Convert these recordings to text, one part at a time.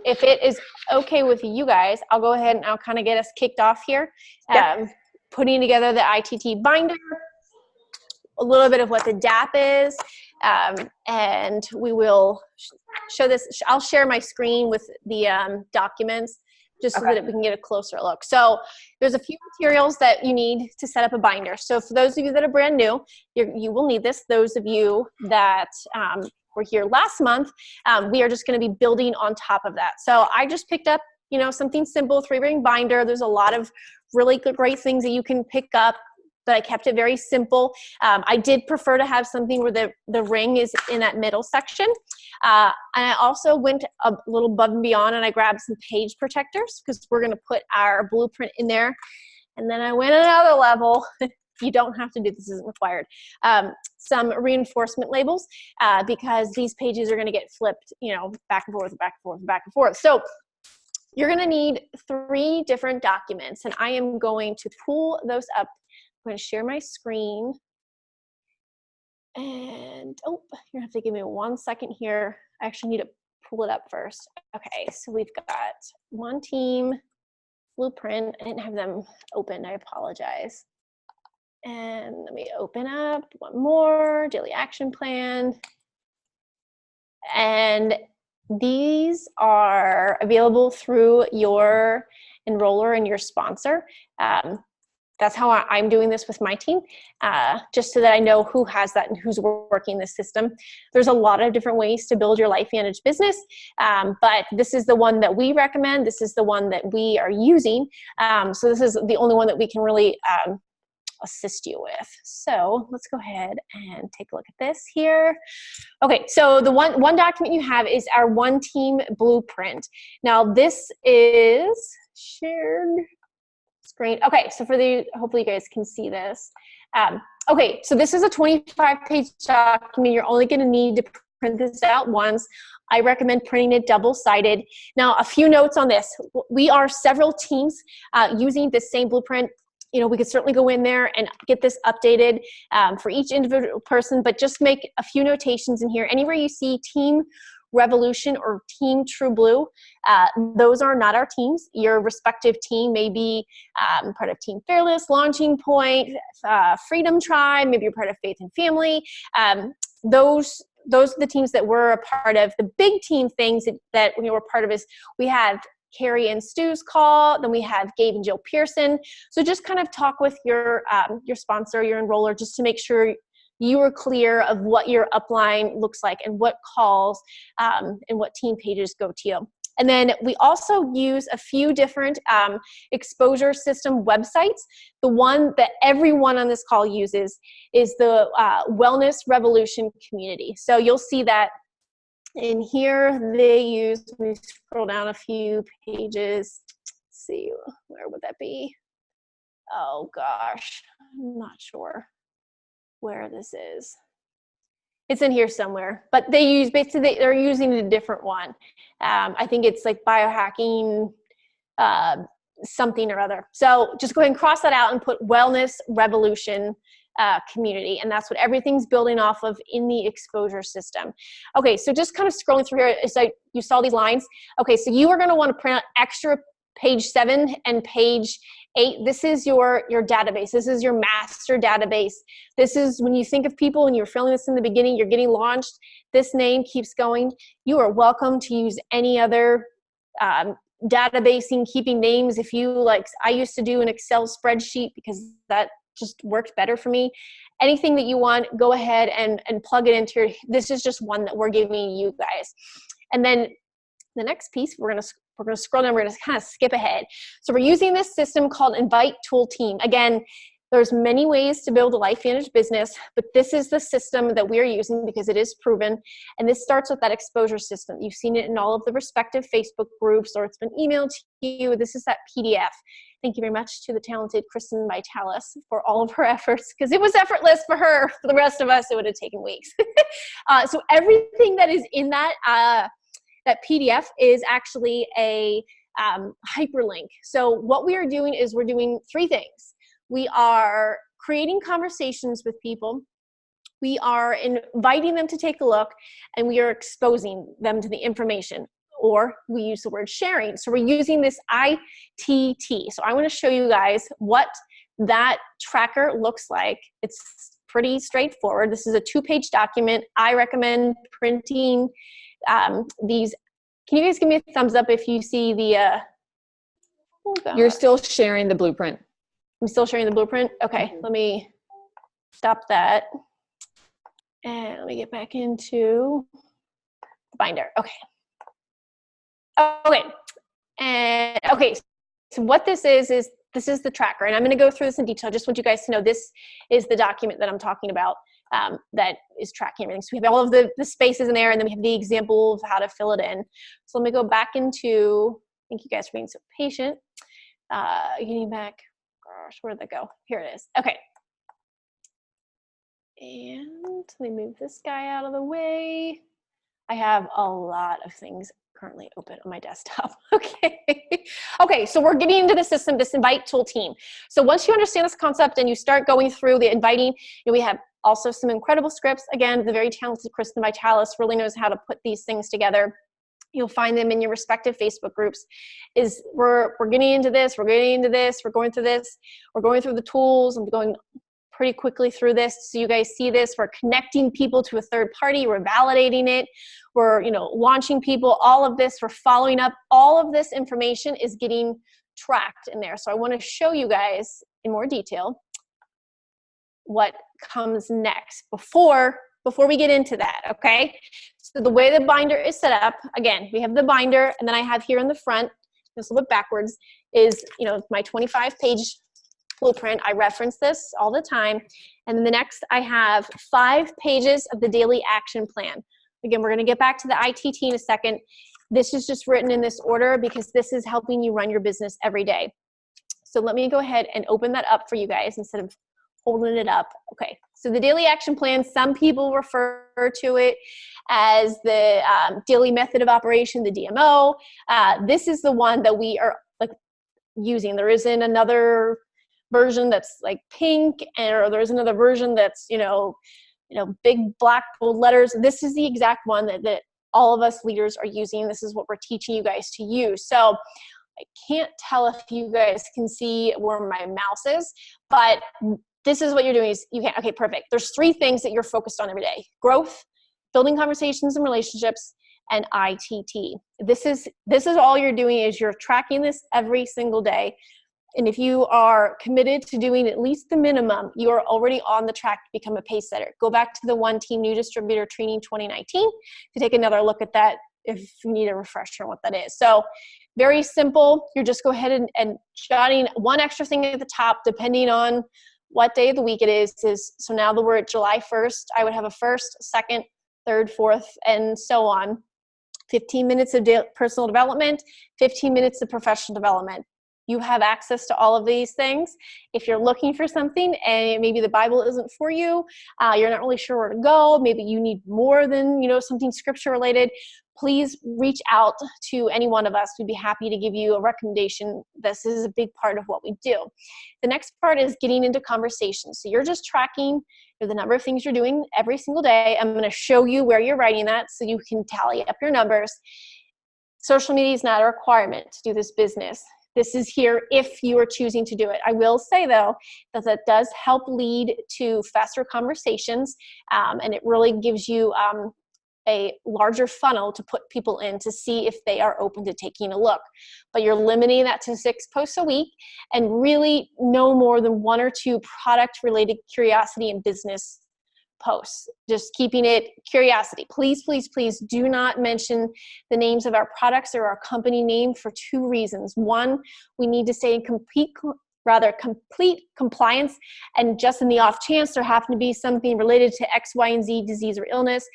if it is okay with you guys, I'll go ahead and I'll kind of get us kicked off here. Yep. Putting together the ITT binder, a little bit of what the DAP is, and we will show this. I'll share my screen with the documents just so that we can get a closer look. So there's a few materials that you need to set up a binder. So for those of you that are brand new, you will need this. Those of you that were here last month, we are just going to be building on top of that. So I just picked up, you know, something simple, 3-ring binder. There's a lot of really great things that you can pick up, but I kept it very simple. I did prefer to have something where the ring is in that middle section. And I also went a little above and beyond, and I grabbed some page protectors because we're gonna put our blueprint in there. And then I went another level. You don't have to do this, isn't required. Some reinforcement labels because these pages are gonna get flipped, you know, back and forth, back and forth, back and forth. So you're gonna need 3 different documents, and I am going to pull those up. I'm going to share my screen, and you're gonna have to give me 1 second here. I actually need to pull it up first. Okay, so we've got one team blueprint. I didn't have them open, I apologize. And let me open up one more, daily action plan. And these are available through your enroller and your sponsor. That's how I'm doing this with my team, just so that I know who has that and who's working this system. There's a lot of different ways to build your LifeVantage business, but this is the one that we recommend. This is the one that we are using. So this is the only one that we can really assist you with. So let's go ahead and take a look at this here. Okay, so the one document you have is our one team blueprint. Now this is shared screen. Okay, so hopefully you guys can see this. Okay, so this is a 25-page document. You're only gonna need to print this out once. I recommend printing it double-sided. Now, a few notes on this. We are several teams using the same blueprint. You know, we could certainly go in there and get this updated for each individual person, but just make a few notations in here. Anywhere you see Team Revolution or Team True Blue, those are not our teams. Your respective team may be part of Team Fearless, Launching Point, Freedom Tribe, maybe you're part of Faith and Family. Those are the teams that we're a part of. The big team things that we're part of is we have Carrie and Stu's call, then we have Gabe and Jill Pearson. So just kind of talk with your sponsor, your enroller, just to make sure you are clear of what your upline looks like and what calls and what team pages go to you. And then we also use a few different exposure system websites. The one that everyone on this call uses is the Wellness Revolution community. So you'll see that in here they use, let me scroll down a few pages. Let's see, where would that be? Oh gosh, I'm not sure where this is. It's in here somewhere, but they use, basically they're using a different one. I think it's like biohacking something or other. So just go ahead and cross that out and put Wellness Revolution community, and that's what everything's building off of in the exposure system. Okay, so just kind of scrolling through here, so you saw these lines. Okay, so you are going to want to print out extra page 7 and page 8. This is your database. This is your master database. This is when you think of people and you're filling this in the beginning, you're getting launched, this name keeps going. You are welcome to use any other databasing, keeping names. If you like, I used to do an Excel spreadsheet because that just worked better for me. Anything that you want, go ahead and plug it into your, this is just one that we're giving you guys. And then the next piece, we're going to scroll down, we're going to kind of skip ahead. So we're using this system called Invite Tool Team. Again, there's many ways to build a LifeVantage business, but this is the system that we're using because it is proven. And this starts with that exposure system. You've seen it in all of the respective Facebook groups, or it's been emailed to you. This is that PDF. Thank you very much to the talented Kristen Vitalis for all of her efforts, because it was effortless for her. For the rest of us, it would have taken weeks. So everything that is in that PDF is actually a hyperlink. So what we are doing is we're doing 3 things. We are creating conversations with people. We are inviting them to take a look, and we are exposing them to the information. or we use the word sharing. So we're using this ITT. So I want to show you guys what that tracker looks like. It's pretty straightforward. This is a 2-page document. I recommend printing these. Can you guys give me a thumbs up if you see the, oh God. You're still sharing the blueprint. I'm still sharing the blueprint? Okay, let me stop that. And let me get back into the binder. Okay. Okay. And okay, so what this is this is the tracker. And I'm going to go through this in detail. I just want you guys to know this is the document that I'm talking about that is tracking everything. So we have all of the spaces in there, and then we have the example of how to fill it in. So let me go back into, thank you guys for being so patient. Getting back, gosh, where'd that go? Here it is. Okay. And let me move this guy out of the way. I have a lot of things currently open on my desktop. Okay. Okay, so we're getting into the system, this invite tool team. So once you understand this concept and you start going through the inviting, we have also some incredible scripts. Again, the very talented Kristen Vitalis really knows how to put these things together. You'll find them in your respective Facebook groups. We're getting into this, we're getting into this, we're going through this, we're going through the tools. I'm going pretty quickly through this so you guys see this. We're connecting people to a third party, we're validating it, we're launching people, all of this, we're following up. All of this information is getting tracked in there. So I want to show you guys in more detail what comes next before we get into that, okay? So the way the binder is set up, again, we have the binder, and then I have here in the front, just a little bit backwards, is my 25-page blueprint. I reference this all the time. And then the next, I have 5 pages of the daily action plan. Again, we're going to get back to the ITT in a second. This is just written in this order because this is helping you run your business every day. So let me go ahead and open that up for you guys instead of holding it up. Okay, so the daily action plan, some people refer to it as the daily method of operation, the DMO. This is the one that we are using. There isn't another version that's like pink, or there's another version that's big black bold letters. This is the exact one that all of us leaders are using. This is what we're teaching you guys to use. So I can't tell if you guys can see where my mouse is, but this is what you're doing is okay, perfect. There's 3 things that you're focused on every day: growth, building conversations and relationships, and ITT. This is all you're doing is you're tracking this every single day. And if you are committed to doing at least the minimum, you are already on the track to become a pace setter. Go back to the One Team New Distributor Training 2019 to take another look at that if you need a refresher on what that is. So very simple. You just go ahead and jotting one extra thing at the top, depending on what day of the week it is. So now that we're at July 1st, I would have a 1st, 2nd, 3rd, 4th, and so on. 15 minutes of personal development, 15 minutes of professional development. You have access to all of these things. If you're looking for something and maybe the Bible isn't for you, you're not really sure where to go, maybe you need more than something scripture related, please reach out to any one of us. We'd be happy to give you a recommendation. This is a big part of what we do. The next part is getting into conversations. So you're just tracking the number of things you're doing every single day. I'm going to show you where you're writing that so you can tally up your numbers. Social media is not a requirement to do this business. This is here if you are choosing to do it. I will say, though, that does help lead to faster conversations, and it really gives you a larger funnel to put people in to see if they are open to taking a look. But you're limiting that to 6 posts a week, and really no more than 1 or 2 product-related curiosity and business posts. Just keeping it curiosity. Please, please, please do not mention the names of our products or our company name for 2 reasons. 1, we need to stay in complete compliance, and just in the off chance there happen to be something related to X, Y, and Z disease or illness,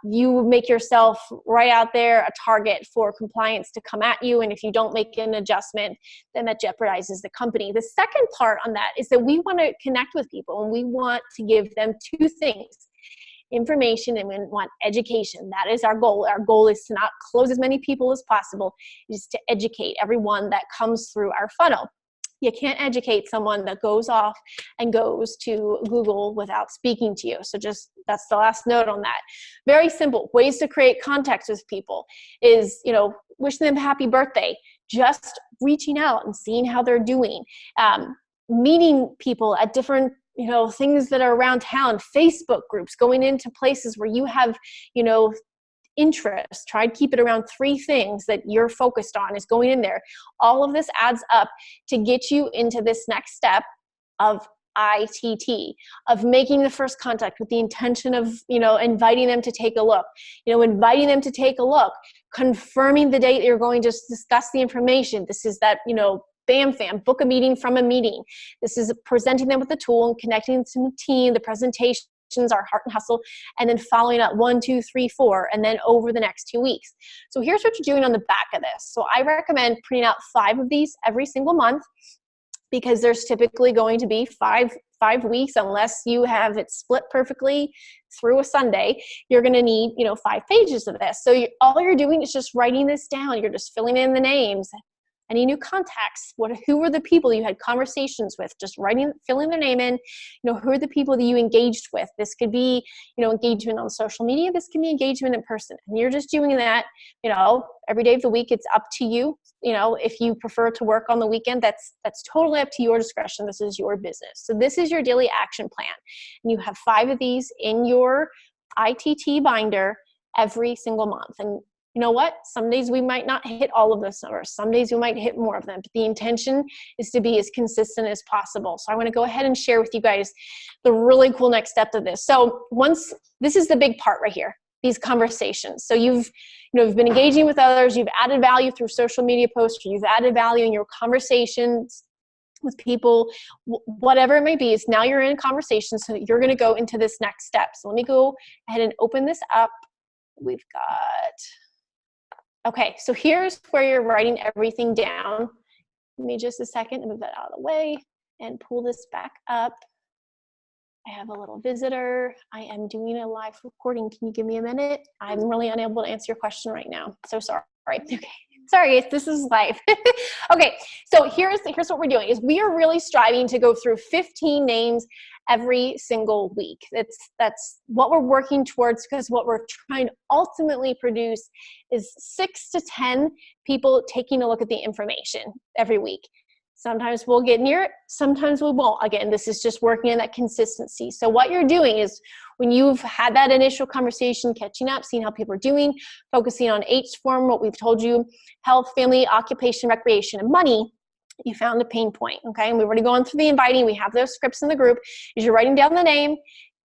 you make yourself right out there a target for compliance to come at you, and if you don't make an adjustment, then that jeopardizes the company. The second part on that is that we want to connect with people, and we want to give them 2 things: information, and we want education. That is our goal. Our goal is to not close as many people as possible, is to educate everyone that comes through our funnel. You can't educate someone that goes off and goes to Google without speaking to you. So just, that's the last note on that. Very simple ways to create context with people is, wishing them happy birthday, just reaching out and seeing how they're doing, meeting people at different, things that are around town, Facebook groups, going into places where you have, interest. Try to keep it around 3 things that you're focused on is going in there. All of this adds up to get you into this next step of ITT, of making the first contact with the intention of, inviting them to take a look, confirming the date you're going to discuss the information. This is that, bam, fam, book a meeting from a meeting. This is presenting them with the tool and connecting to the team, the presentation, our heart and hustle, and then following up 1, 2, 3, 4, and then over the next 2 weeks. So here's what you're doing on the back of this. So I recommend printing out 5 of these every single month, because there's typically going to be five weeks, unless you have it split perfectly through a Sunday. You're going to need, 5 pages of this. So all you're doing is just writing this down. You're just filling in the names. Any new contacts? Who were the people you had conversations with? Just filling their name in. Who are the people that you engaged with? This could be, engagement on social media. This can be engagement in person. And you're just doing that, every day of the week. It's up to you. If you prefer to work on the weekend, that's totally up to your discretion. This is your business. So this is your daily action plan. And you have 5 of these in your ITT binder every single month. And you know what? Some days we might not hit all of those numbers. Some days we might hit more of them. But the intention is to be as consistent as possible. So I want to go ahead and share with you guys the really cool next step of this. So this is the big part right here, these conversations. So you've been engaging with others. You've added value through social media posts. Or you've added value in your conversations with people, whatever it may be. Is now you're in conversation. So you're going to go into this next step. So let me go ahead and open this up. We've got... Okay, so here's where you're writing everything down. Give me just a second to move that out of the way and pull this back up. I have a little visitor. I am doing a live recording. Can you give me a minute? I'm really unable to answer your question right now. So sorry. Okay. Sorry, this is live. Okay, so here's what we're doing is we are really striving to go through 15 names every single week. That's what we're working towards, because what we're trying to ultimately produce is 6 to 10 people taking a look at the information every week. Sometimes we'll get near it, sometimes we won't. Again, this is just working on that consistency. So what you're doing is when you've had that initial conversation, catching up, seeing how people are doing, focusing on H-form, what we've told you, health, family, occupation, recreation, and money, you found a pain point, okay? And we've already gone through the inviting. We have those scripts in the group. Is you're writing down the name,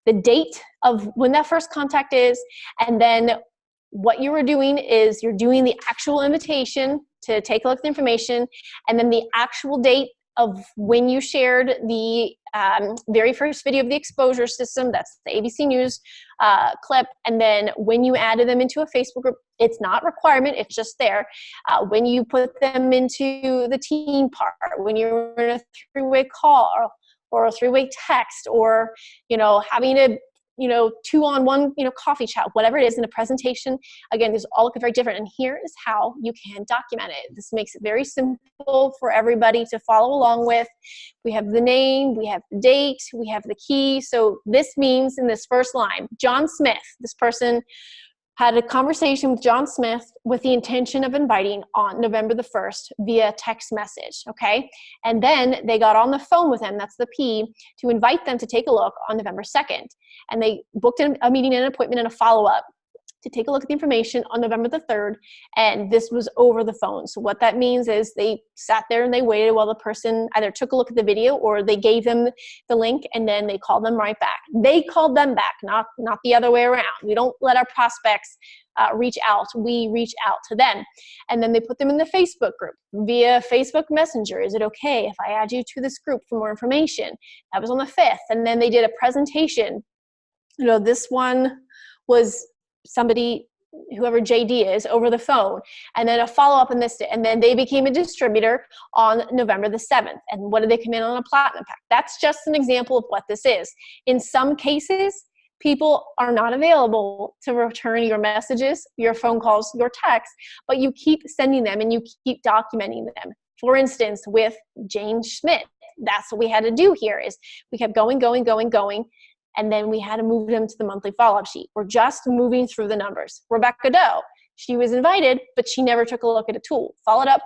the date of when that first contact is, and then what you were doing is you're doing the actual invitation to take a look at the information, and then the actual date of when you shared the very first video of the exposure system, that's the ABC News clip, and then when you added them into a Facebook group, it's not requirement, it's just there. When you put them into the team part, when you're in a 3-way call or a 3-way text, or having a 2-on-1, coffee chat, whatever it is in a presentation. Again, these all look very different. And here is how you can document it. This makes it very simple for everybody to follow along with. We have the name, we have the date, we have the key. So this means in this first line, John Smith, this person had a conversation with John Smith with the intention of inviting on November the 1st via text message, okay? And then they got on the phone with him, that's the P, to invite them to take a look on November 2nd. And they booked a meeting and an appointment and a follow-up to take a look at the information on November the 3rd, and this was over the phone. So what that means is they sat there and they waited while the person either took a look at the video or they gave them the link, and then they called them right back. They called them back, not the other way around. We don't let our prospects reach out. We reach out to them. And then they put them in the Facebook group via Facebook Messenger. Is it okay if I add you to this group for more information? That was on the 5th. And then they did a presentation. This one was somebody, whoever JD is, over the phone, and then a follow-up in this, and then they became a distributor on November the 7th. And what did they come in on a platinum pack? That's just an example of what this is. In some cases, people are not available to return your messages, your phone calls, your texts, but you keep sending them and you keep documenting them. For instance, with Jane Schmidt, that's what we had to do here is we kept going, and then we had to move them to the monthly follow-up sheet. We're just moving through the numbers. Rebecca Doe, she was invited, but she never took a look at a tool. Followed up,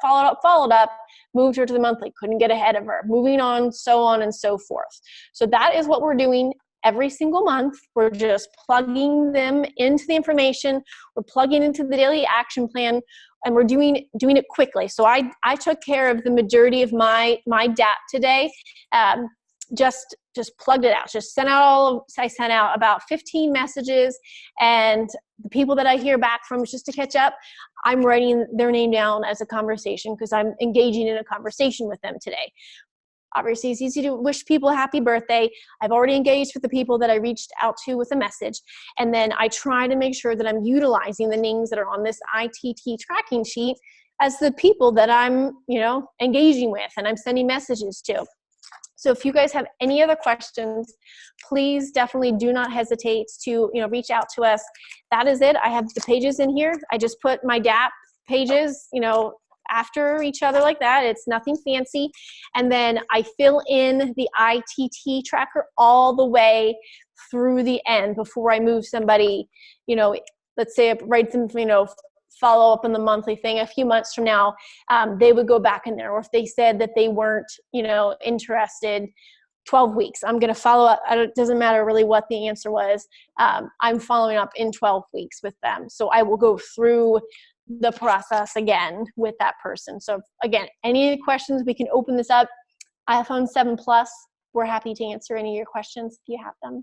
moved her to the monthly, couldn't get ahead of her, moving on and so forth. So that is what we're doing every single month. We're just plugging them into the information. We're plugging into the daily action plan, and we're doing it quickly. So I took care of the majority of my DAP today. Just plugged it out. I sent out about 15 messages, and the people that I hear back from, just to catch up, I'm writing their name down as a conversation because I'm engaging in a conversation with them today. Obviously, it's easy to wish people a happy birthday. I've already engaged with the people that I reached out to with a message. And then I try to make sure that I'm utilizing the names that are on this ITT tracking sheet as the people that I'm, engaging with and I'm sending messages to. So if you guys have any other questions, please definitely do not hesitate to, reach out to us. That is it. I have the pages in here. I just put my DAP pages, after each other like that. It's nothing fancy. And then I fill in the ITT tracker all the way through the end before I move somebody, let's say right them, follow up on the monthly thing a few months from now, they would go back in there. Or if they said that they weren't, interested, 12 weeks, I'm going to follow up. It doesn't matter really what the answer was. I'm following up in 12 weeks with them. So I will go through the process again with that person. So again, any questions, we can open this up. iPhone 7 Plus, we're happy to answer any of your questions if you have them.